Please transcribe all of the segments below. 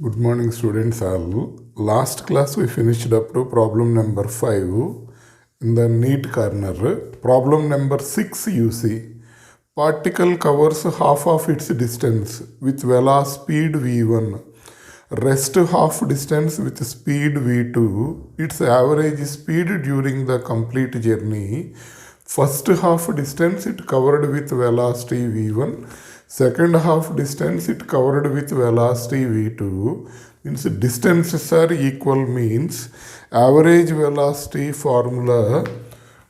Good morning, students. All last class we finished up to problem number 5 in the neat corner. Problem number 6 you see. Particle covers half of its distance with velocity speed v1. Rest half distance with speed v2. Its average speed during the complete journey. First half distance it covered with velocity v1. Second half distance it covered with velocity v2. Means distances are equal means average velocity formula,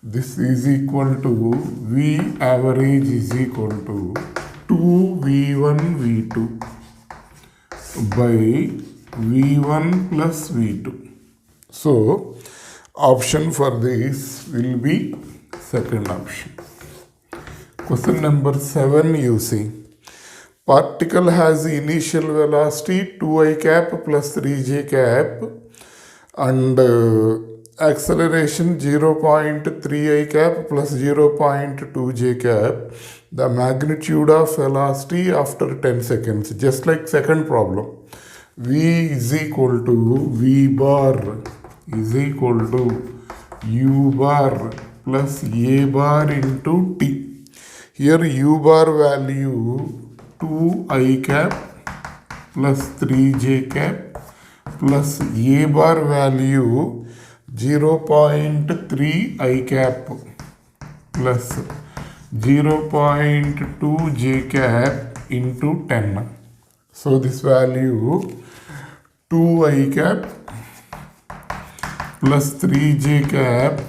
this is equal to v average is equal to 2v1 v2 by v1 plus v2. So option for this will be second option. Question number 7 you see. Particle has initial velocity 2i cap plus 3j cap and acceleration 0.3i cap plus 0.2j cap. The magnitude of velocity after 10 seconds, just like second problem. V is equal to v bar is equal to u bar plus a bar into t. Here u bar value 2i cap plus 3j cap plus a bar value 0.3i cap plus 0.2j cap into 10. So this value 2i cap plus 3j cap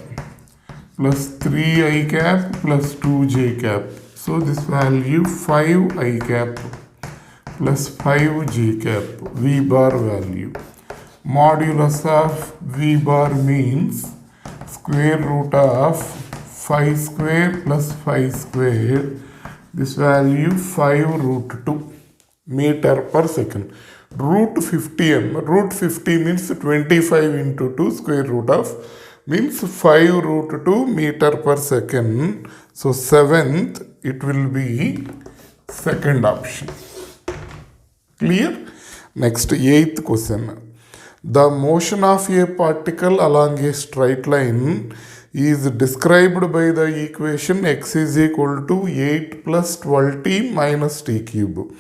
plus 3i cap plus 2j cap. So this value 5i cap plus 5j cap, v bar value. Modulus of v bar means square root of 5 square plus 5 square. This value 5 root 2 meter per second. Root 50m. Root 50 means 25 into 2 square root of means 5 root 2 meter per second. So 7th it will be second option. Clear? Next 8th question. The motion of a particle along a straight line is described by the equation x is equal to 8 plus 12t minus t cube,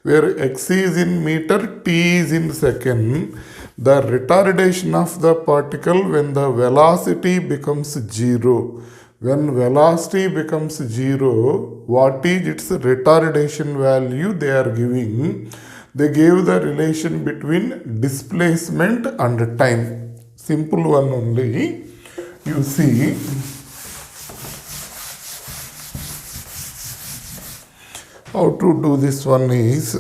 where x is in meter, t is in second. The retardation of the particle when the velocity becomes 0. When velocity becomes 0, what is its retardation value they are giving? They gave the relation between displacement and time. Simple one only. You see, how to do this one is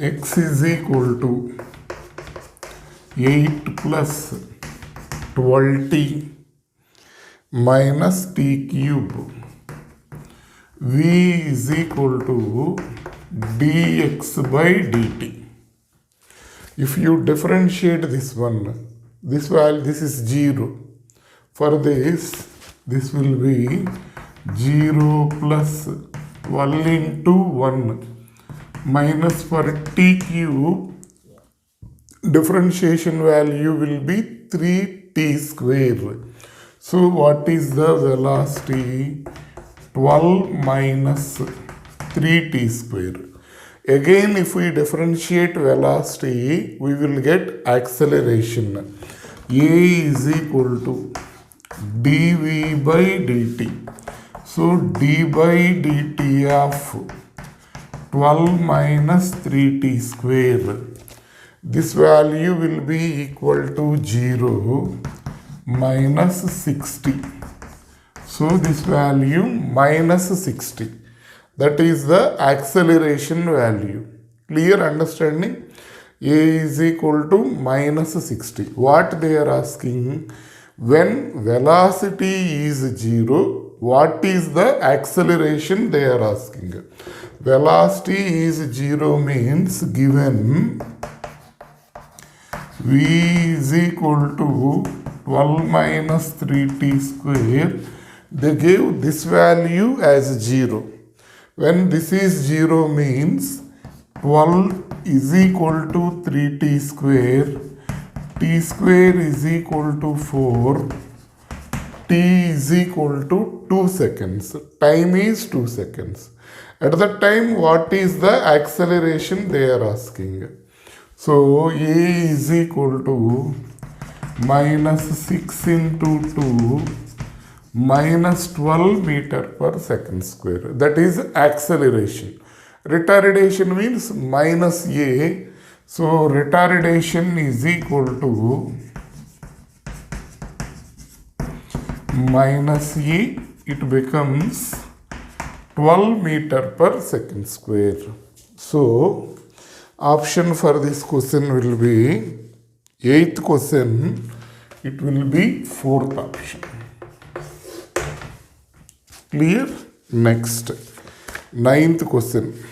x is equal to 8 plus 12t minus t cube. V is equal to dx by dt. If you differentiate this one, this value, this is 0. For this will be 0 plus 12 into 1 minus for t cube, differentiation value will be 3t square. So what is the velocity? 12 minus 3t square. Again, if we differentiate velocity, we will get acceleration. A is equal to dv by dt. So d by dt of 12 minus 3t square. This value will be equal to 0 minus 60. So this value minus 60. That is the acceleration value. Clear understanding? A is equal to minus 60. What they are asking? When velocity is 0, what is the acceleration they are asking? Velocity is 0 means given v is equal to 12 minus 3t square. They gave this value as 0. When this is 0 means 12 is equal to 3t square, t square is equal to 4, t is equal to 2 seconds. Time is 2 seconds. At that time, what is the acceleration they are asking? So a is equal to minus 6 into 2 minus 12 meter per second square. That is acceleration. Retardation means minus a. So retardation is equal to minus a. It becomes 12 meter per second square. So option for this question will be 8th question. It will be 4th option. Clear? Next, 9th question.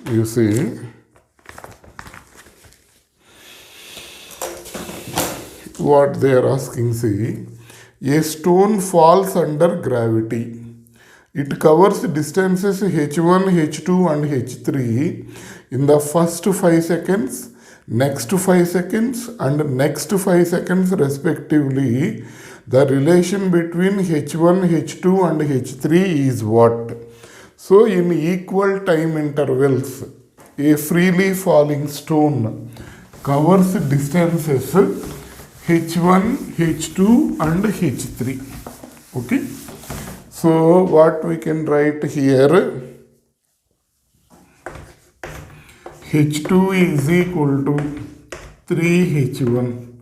You see, what they are asking, see, a stone falls under gravity. It covers distances h1, h2 and h3 in the first 5 seconds, next 5 seconds and next 5 seconds respectively. The relation between h1, h2 and h3 is what? So in equal time intervals, a freely falling stone covers distances h1, h2 and h3. Okay. So what we can write here, h2 is equal to 3h1.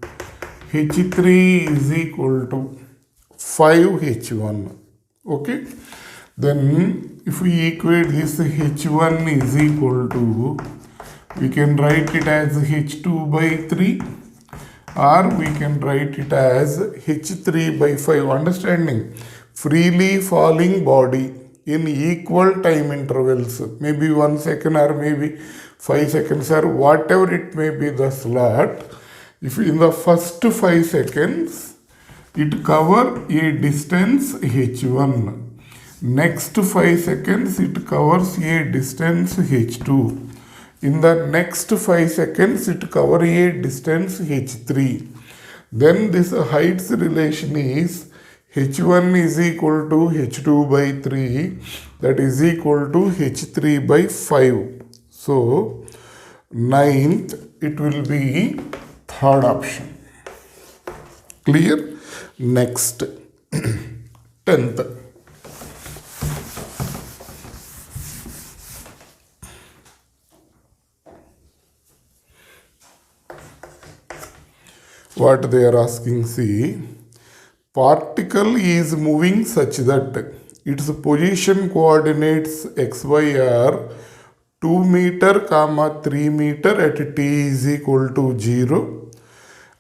h3 is equal to 5h1. Okay. Then if we equate this, h1 is equal to, we can write it as h2 by 3 or we can write it as h3 by 5. Understanding? Freely falling body in equal time intervals, maybe 1 second or maybe 5 seconds or whatever it may be the slot. If in the first 5 seconds it cover a distance h1, next 5 seconds it covers a distance h2, in the next 5 seconds it cover a distance h3. Then this heights relation is h1 is equal to h2 by 3, that is equal to h3 by 5. So 9th, it will be 3rd option. Clear? Next, 10th. What they are asking, see, particle is moving such that its position coordinates xy are 2 meter comma 3 meter at t is equal to 0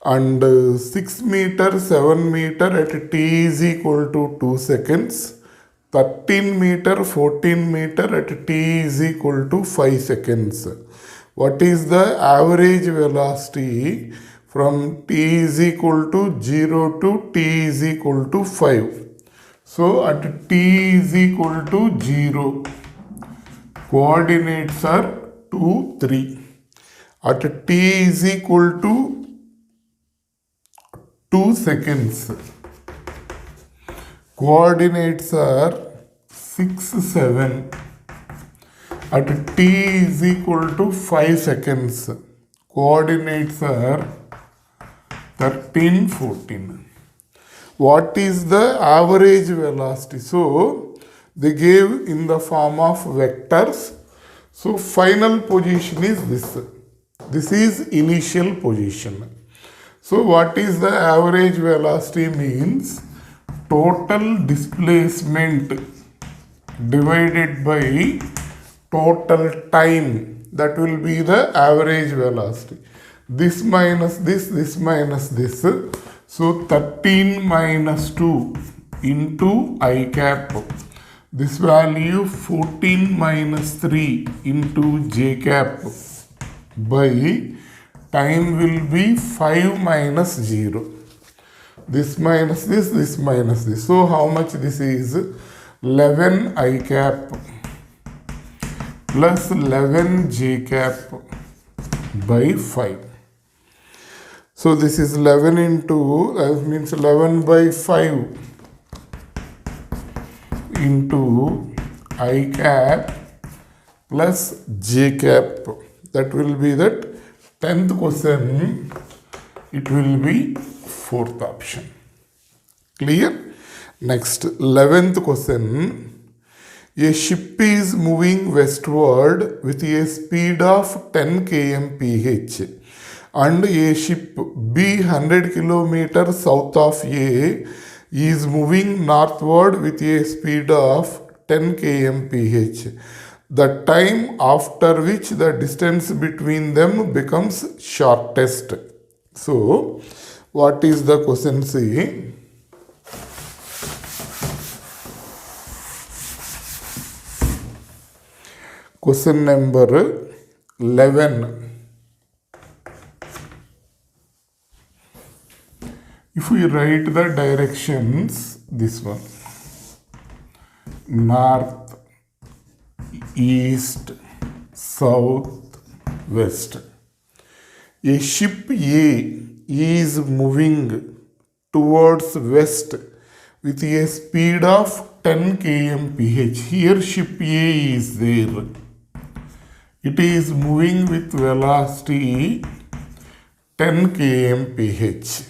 and 6 meter 7 meter at t is equal to 2 seconds, 13 meter 14 meter at t is equal to 5 seconds. What is the average velocity from t is equal to 0 to t is equal to 5? So at t is equal to 0, coordinates are 2, 3. At t is equal to 2 seconds, coordinates are 6, 7. At t is equal to 5 seconds, coordinates are 13, 14. What is the average velocity? So they gave in the form of vectors. So final position is this. This is initial position. So what is the average velocity means total displacement divided by total time. That will be the average velocity. This minus this, this minus this. So 13 minus 2 into I cap. This value 14 minus 3 into j cap by time will be 5 minus 0. This minus this, this minus this. So how much this is? 11 I cap plus 11 j cap by 5. So this is 11 into, that means 11 by 5 into I cap plus j cap. That will be that 10th question. It will be 4th option. Clear? Next, 11th question. A ship is moving westward with a speed of 10 kmph and a ship B 100 km south of A is moving northward with a speed of 10 kmph. The time after which the distance between them becomes shortest. So, what is the question saying? Question number 11. If we write the directions, this one, north, east, south, west. A ship A is moving towards west with a speed of 10 kmph. Here ship A is there. It is moving with velocity 10 kmph.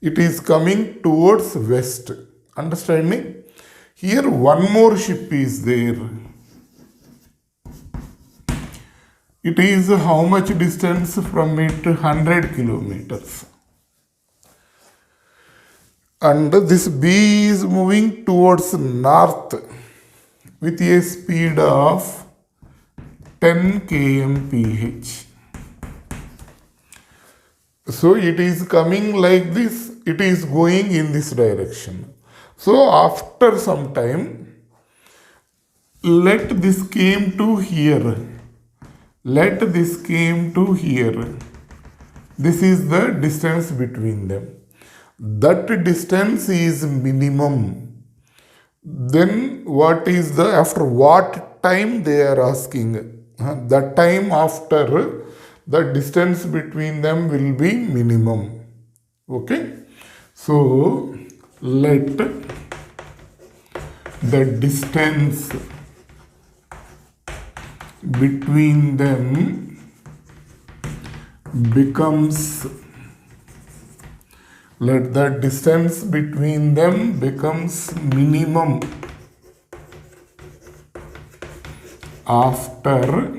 It is coming towards west. Understanding? Here one more ship is there. It is how much distance from it? 100 kilometers. And this B is moving towards north with a speed of 10 kmph. So it is coming like this, it is going in this direction. So after some time, let this came to here. Let this came to here. This is the distance between them. That distance is minimum. Then what is the, after what time they are asking? The time after the distance between them will be minimum. Okay. So let the distance between them becomes, let the distance between them becomes minimum after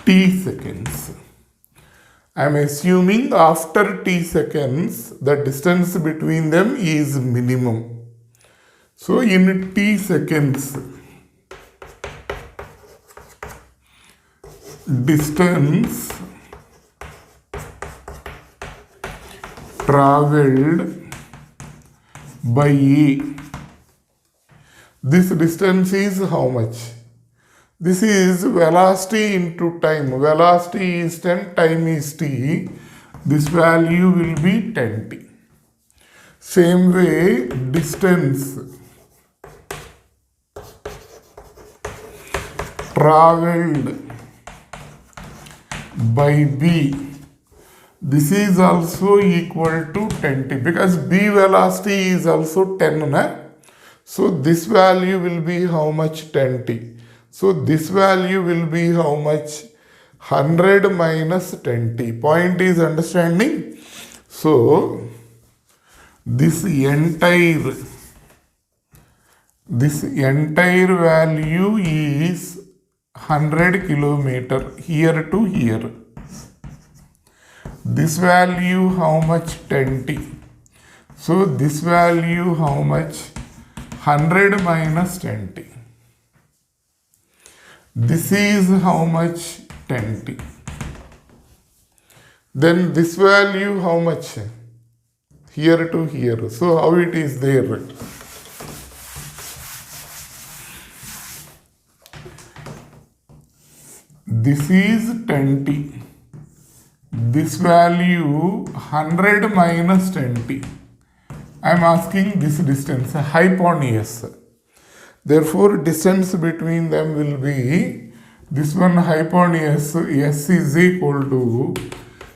t seconds. I am assuming after t seconds the distance between them is minimum. So in t seconds, distance traveled by A. This distance is how much? This is velocity into time. Velocity is 10, time is t. This value will be 10t. Same way, distance traveled by B. This is also equal to 10t because B velocity is also 10. Na? So this value will be how much? 10t. So this value will be how much? 100 minus 10t. Point is understanding? So this entire value is 100 kilometer here to here. This value how much? 10t. So this value how much? 100 minus 10t. This is how much? 10t. Then this value how much? Here to here. So how it is there? This is 10t. This value 100 minus 10t. I am asking this distance, hypotenuse. Therefore, distance between them will be This one hypotenuse s is equal to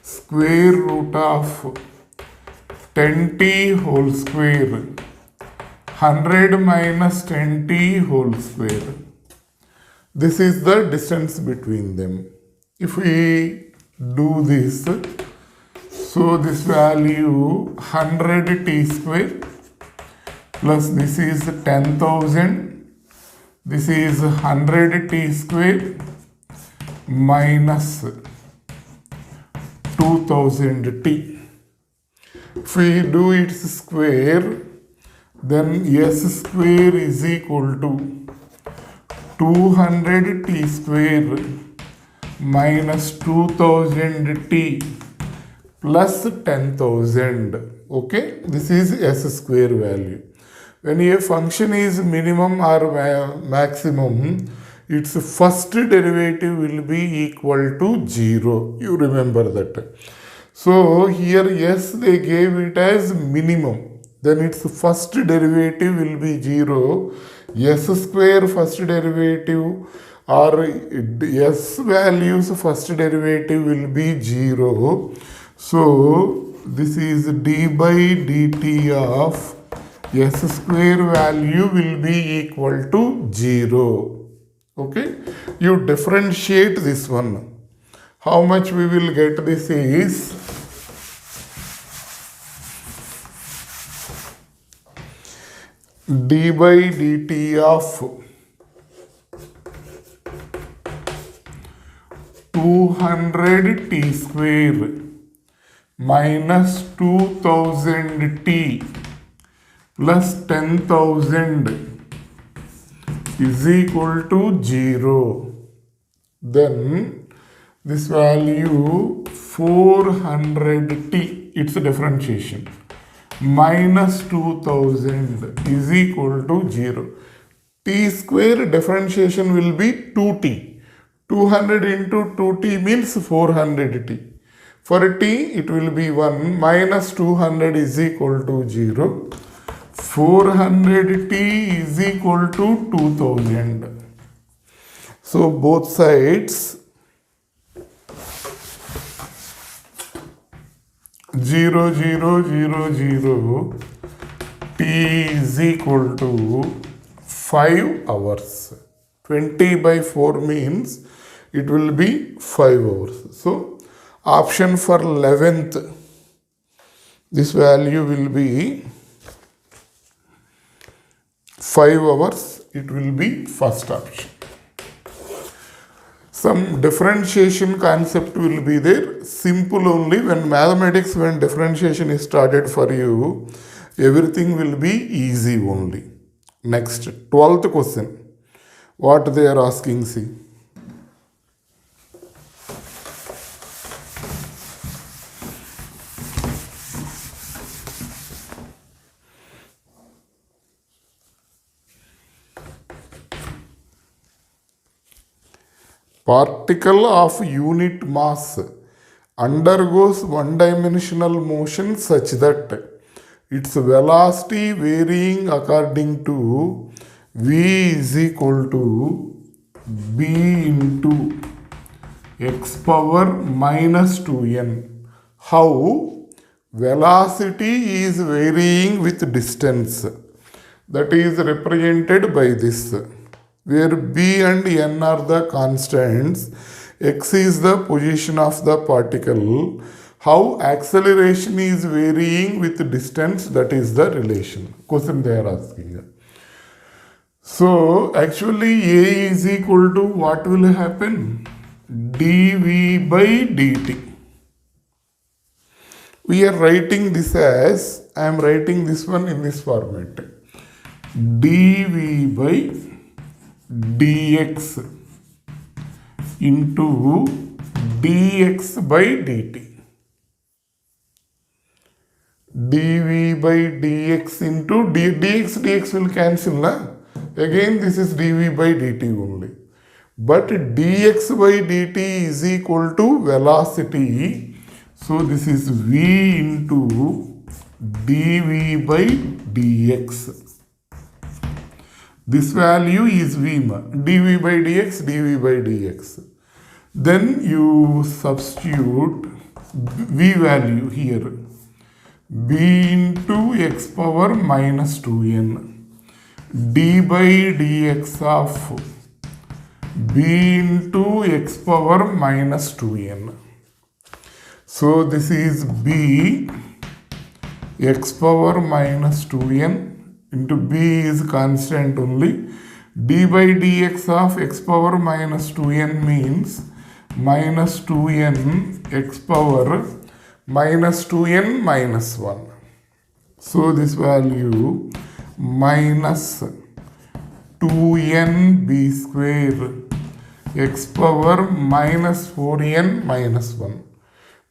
square root of 10t whole square 100 minus 10t whole square. This is the distance between them. If we do this, so this value 100t square plus this is 10,000. This is 100t square minus 2000t. If we do its square, then s square is equal to 200t square minus 2000t plus 10,000. Okay, this is s square value. When a function is minimum or maximum, its first derivative will be equal to 0. You remember that. So here yes, they gave it as minimum. Then its first derivative will be 0. S square first derivative or s values first derivative will be 0. So this is d by dt of s square value will be equal to 0. Okay, you differentiate this one. How much we will get? This is d by dt of 200t square minus 2000t plus 10,000 is equal to 0. Then this value 400t, its differentiation, minus 2000 is equal to 0. T square differentiation will be 2t. 200 into 2t means 400t. For t it will be 1 minus 200 is equal to 0. 400t is equal to 2000. So both sides 0, 0, 0, 0, t is equal to 5 hours. 20 by 4 means it will be 5 hours. So option for 11th, this value will be 5 hours, it will be first option. Some differentiation concept will be there, simple only. When mathematics, when differentiation is started for you, everything will be easy only. Next, 12th question. What they are asking, see. Particle of unit mass undergoes one-dimensional motion such that its velocity varying according to v is equal to b into x power minus 2n. How velocity is varying with distance, that is represented by this, where b and n are the constants, x is the position of the particle, how acceleration is varying with distance, that is the relation. Question they are asking. So actually a is equal to what will happen? dv by dt. We are writing this as, I am writing this one in this format, dv by dx into dx by dt. dv by dx into dx will cancel, na? Again this is dv by dt only. But dx by dt is equal to velocity. So this is v into dv by dx. This value is v, dv by dx, dv by dx. Then you substitute v value here, b into x power minus 2n, d by dx of b into x power minus 2n. So this is b x power minus 2n into b is constant only. D by dx of x power minus 2n means minus 2n x power minus 2n minus 1. So this value minus 2n b square x power minus 4n minus 1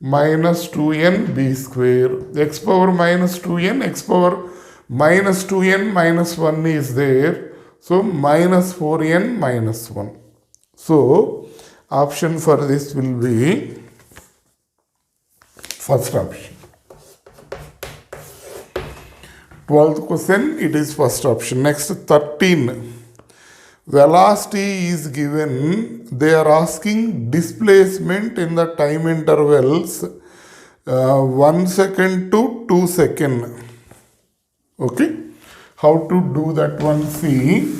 minus 2n b square x power minus 2n x power minus 2n minus 1 is there. So minus 4n minus 1. So option for this will be first option. 12th question, it is first option. Next 13. Velocity is given. They are asking displacement in the time intervals 1 second to 2 seconds. Okay. How to do that one? See.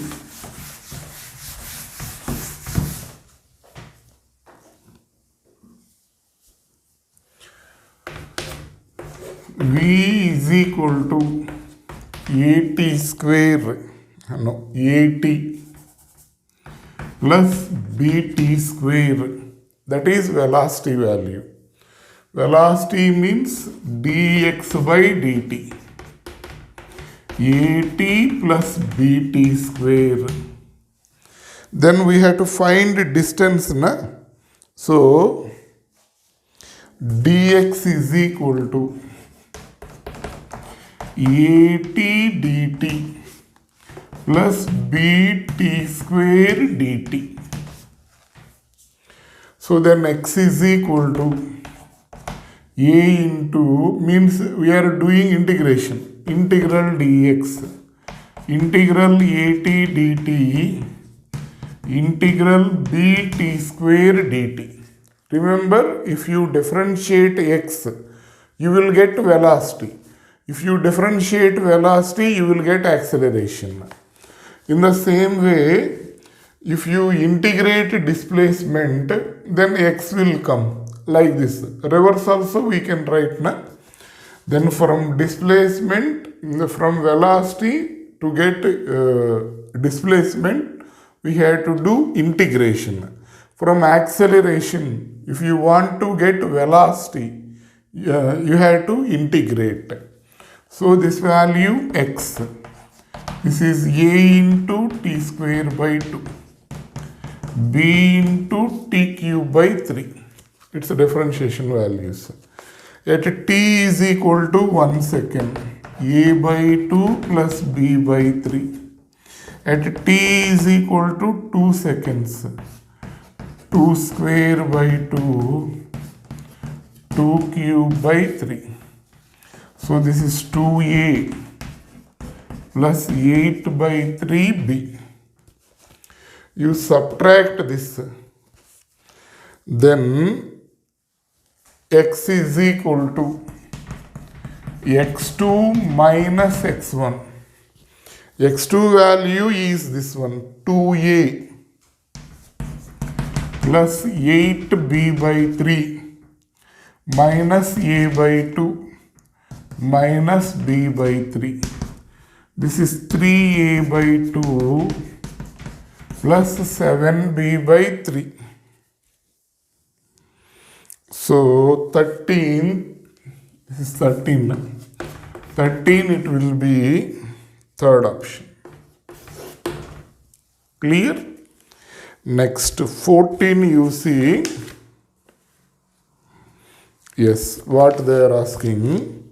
V is equal to AT square. No, AT plus BT square. That is velocity value. Velocity means dx by dt. AT plus BT square. Then we have to find distance, na? So dx is equal to AT dt plus BT square dt. So then x is equal to a into, means we are doing integration. Integral dx, integral at dt, integral bt square dt. Remember, if you differentiate x, you will get velocity. If you differentiate velocity, you will get acceleration. In the same way, if you integrate displacement, then x will come like this. Reverse also we can write, na? Then from displacement, from velocity to get displacement, we have to do integration. From acceleration, if you want to get velocity, you have to integrate. So this value x, this is a into t square by 2, b into t cube by 3. It's a differentiation values. At t is equal to 1 second, a by 2 plus b by 3. At t is equal to 2 seconds, 2 square by 2, 2 cube by 3. So this is 2a plus 8 by 3b. You subtract this, then x is equal to x2 minus x1. x2 value is this one, 2a plus 8b by 3 minus a by 2 minus b by 3. This is 3a by 2 plus 7b by 3. So 13, this is 13. 13 it will be third option. Clear? Next 14 you see. Yes, what they are asking.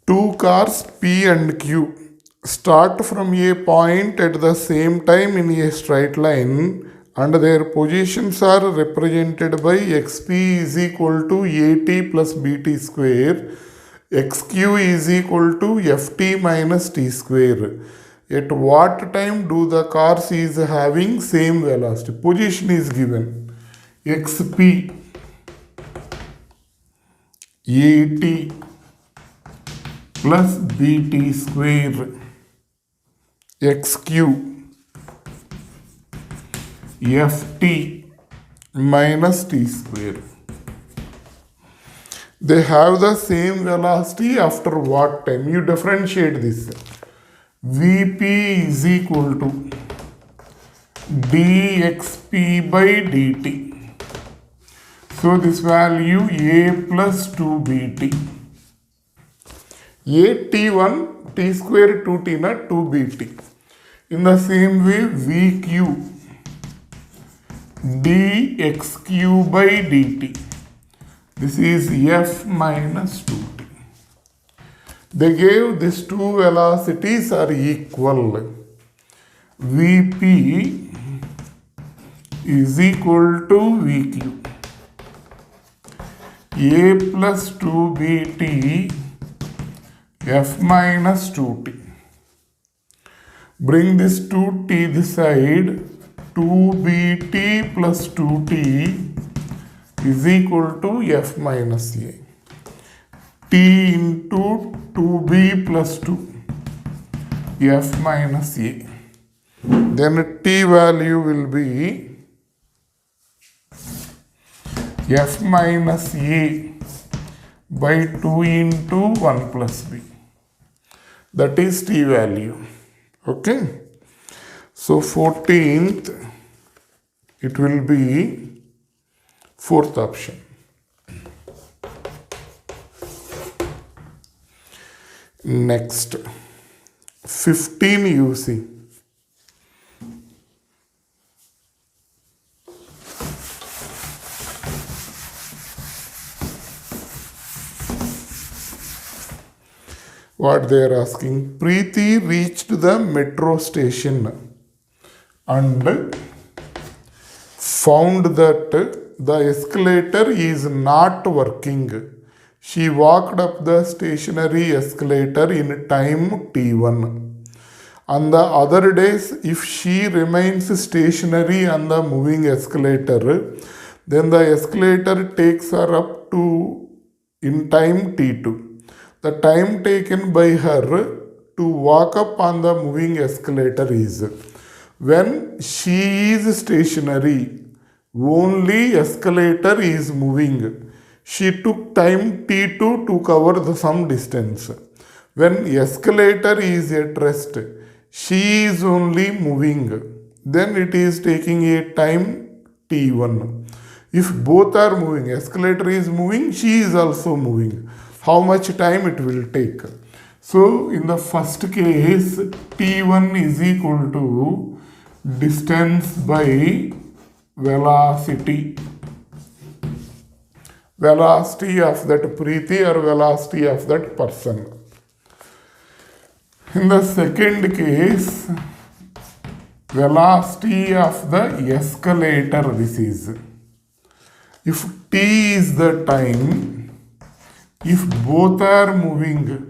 Two cars P and Q start from a point at the same time in a straight line and their positions are represented by xp is equal to at plus bt square, xq is equal to ft minus t square. At what time do the cars is having same velocity? Position is given xp at plus bt square, xq ft minus t square. They have the same velocity after what time? You differentiate this. Vp is equal to dxp by dt. So this value a plus 2bt. A t1 t square 2t na 2bt. In the same way vq dxq by dt. This is f minus 2t. They gave these two velocities are equal. Vp is equal to vq. A plus 2bt f minus 2t. Bring this 2t this side. 2bt plus 2t is equal to f minus a. T into 2b plus 2 f minus a. Then t value will be f minus a by 2 into 1 plus b. That is t value. Okay. So 14th, it will be fourth option. Next, 15 you see. What they are asking? Preeti reached the metro station and found that the escalator is not working. She walked up the stationary escalator in time t1. On the other days, if she remains stationary on the moving escalator, then the escalator takes her up to in time t2. The time taken by her to walk up on the moving escalator is when she is stationary, only escalator is moving. She took time t2 to cover some distance. When escalator is at rest, she is only moving. Then it is taking a time t1. If both are moving, escalator is moving, she is also moving. How much time it will take? So in the first case, t1 is equal to distance by velocity. Velocity of that Preeti or velocity of that person. In the second case, velocity of the escalator this is. If t is the time, if both are moving,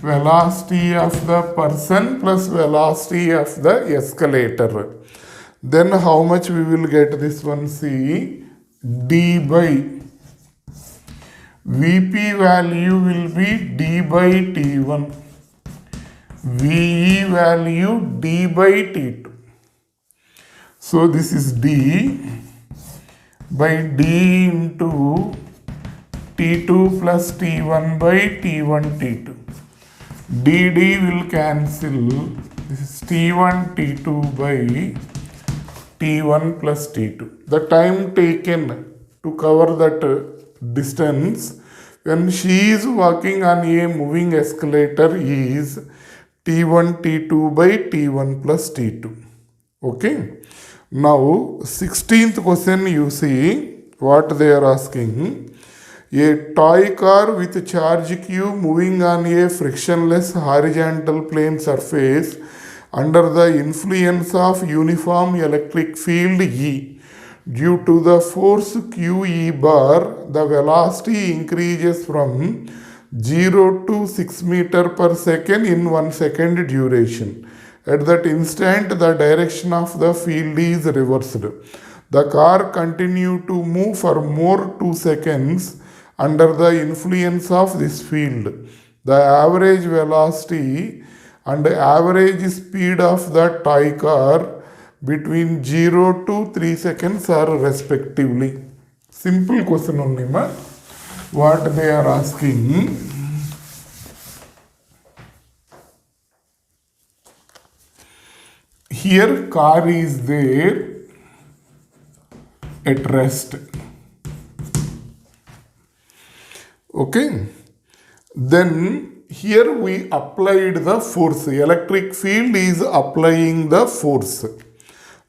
velocity of the person plus velocity of the escalator, then how much we will get this one? See, d by Vp value will be d by t1. Ve value d by t2. So this is d by d into t2 plus t1 by t1 t2. dd will cancel. This is t1 t2 by t1 plus t2. The time taken to cover that distance when she is walking on a moving escalator is t1 t2 by t1 plus t2. Okay. Now 16th question you see what they are asking. A toy car with charge q moving on a frictionless horizontal plane surface under the influence of uniform electric field E. Due to the force QE bar, the velocity increases from 0 to 6 meter per second in 1 second duration. At that instant, the direction of the field is reversed. The car continued to move for more 2 seconds under the influence of this field. The average velocity and average speed of the toy car between 0 to 3 seconds are respectively. Simple question only, ma. What they are asking. Here car is there at rest. Okay. Then here we applied the force. Electric field is applying the force.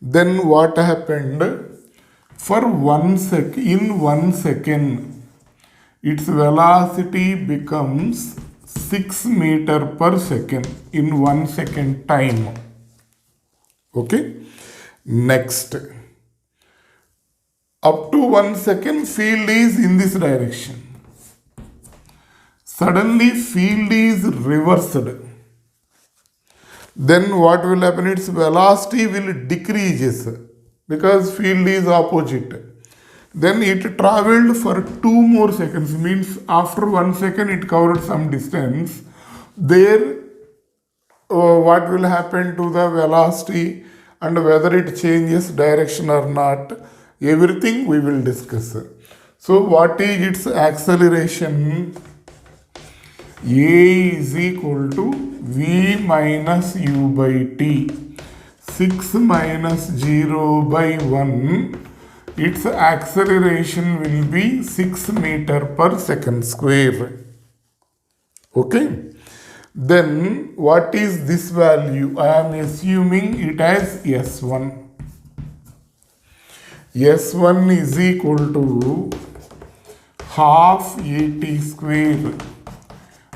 Then what happened? For in 1 second, its velocity becomes 6 meter per second in 1 second time. Okay. Next, up to 1 second field is in this direction. Suddenly field is reversed. Then what will happen? Its velocity will decrease because field is opposite. Then it traveled for 2 more seconds, means after 1 second it covered some distance. There what will happen to the velocity and whether it changes direction or not, everything we will discuss. So what is its acceleration? A is equal to V minus U by T. 6 minus 0 by 1. Its acceleration will be 6 meter per second square. Okay. Then what is this value? I am assuming it as S1. S1 is equal to half AT square.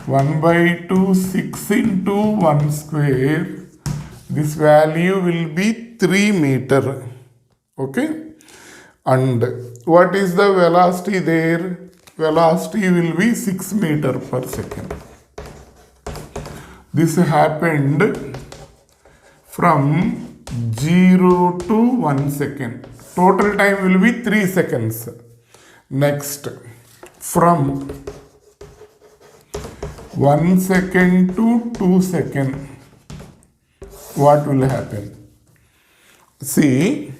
1 by 2, 6 into 1 square. This value will be 3 meter. Okay. And what is the velocity there? Velocity will be 6 meter per second. This happened from 0 to 1 second. Total time will be 3 seconds. Next, from 1 second to 2 seconds, what will happen? See,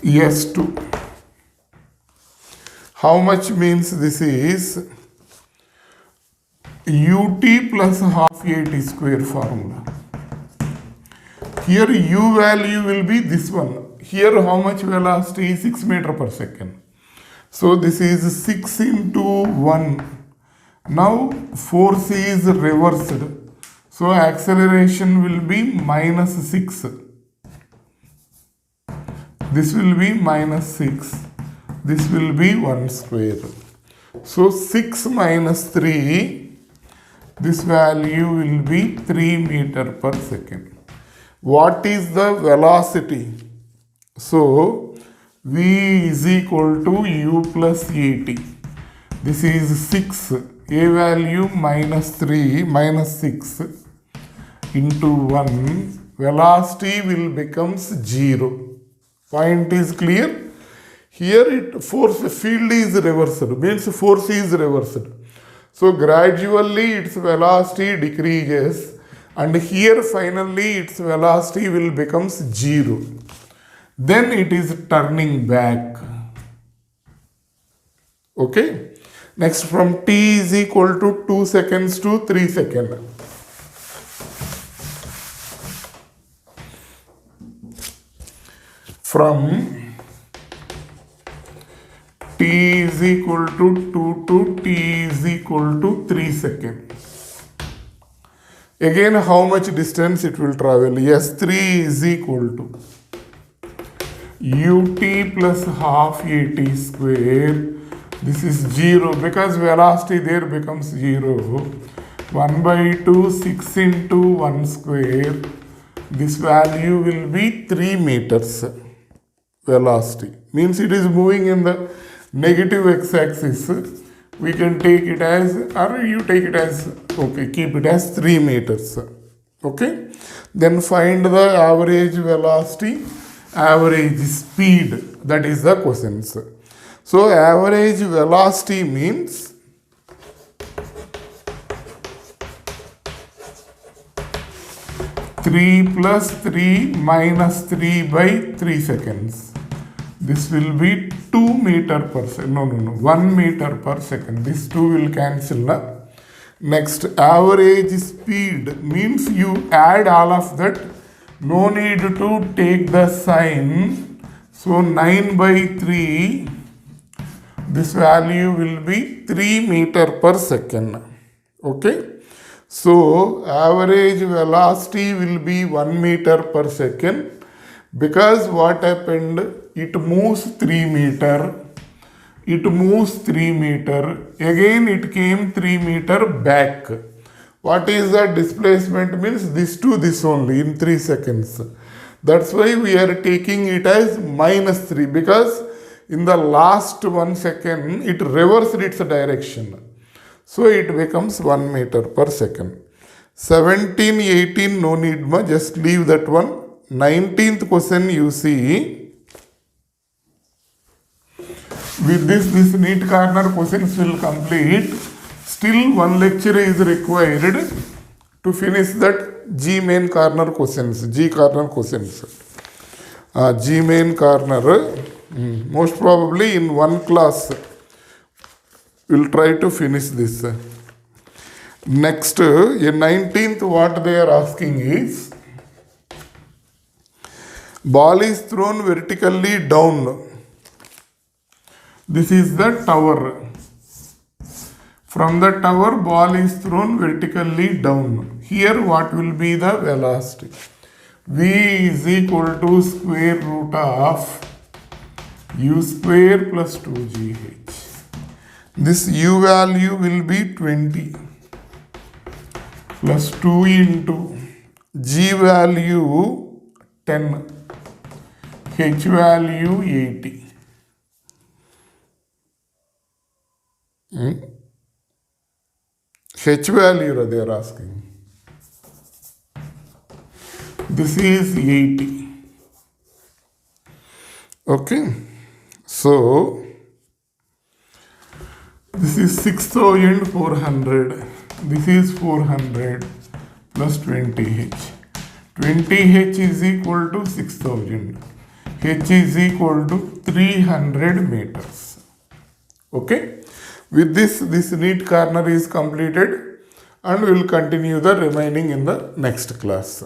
S2. How much means this is ut plus half at square formula. Here u value will be this one. Here how much velocity? 6 meter per second. So this is 6 into 1. Now force is reversed. So acceleration will be minus 6. This will be minus 6. This will be 1 square. So 6 minus 3, this value will be 3 meter per second. What is the velocity? So V is equal to U plus AT. This is 6. A value minus 3 minus 6 into 1. Velocity will becomes 0. Point is clear? Here field is reversed, means force is reversed. So gradually its velocity decreases and here finally its velocity will becomes 0. Then it is turning back. Okay. Next, from t is equal to 2 seconds to 3 seconds. From t is equal to 2 to t is equal to 3 seconds. Again, how much distance it will travel? S3 is equal to. ut plus half at square. This is 0 because velocity there becomes 0. 1 by 2, 6 into 1 square. This value will be 3 meters. Velocity means it is moving in the negative x-axis. We can take it as, or you take it as, okay, keep it as 3 meters. Okay, then find the average velocity, average speed, that is the questions. So average velocity means three plus 3 minus 3 by 3 seconds. This will be 2 meter per second. No, 1 meter per second. This 2 will cancel. Next, average speed means you add all of that. No need to take the sign. So 9 by 3. This value will be 3 meter per second. Okay. So average velocity will be 1 meter per second. Because what happened, it moves 3 meter, it moves 3 meter, again it came 3 meter back. What is the displacement means this to this only in 3 seconds. That's why we are taking it as minus 3 because in the last 1 second it reversed its direction. So it becomes 1 meter per second. 17, 18 no need, just leave that one. 19th question you see, with this neat corner questions will complete. Still one lecture is required to finish that G main corner questions, G corner questions. G main corner, most probably in one class we'll try to finish this. Next, in 19th what they are asking is, ball is thrown vertically down. This is the tower. From the tower, ball is thrown vertically down. Here, what will be the velocity? V is equal to square root of u square plus 2gh. This u value will be 20 plus 2 into g value 10. H value 80. H value they are asking. This is 80. Okay. So this is 6,400. This is 400 plus 20h. 20h is equal to 6,000. H is equal to 300 meters. Okay. With this neat corner is completed and we will continue the remaining in the next class.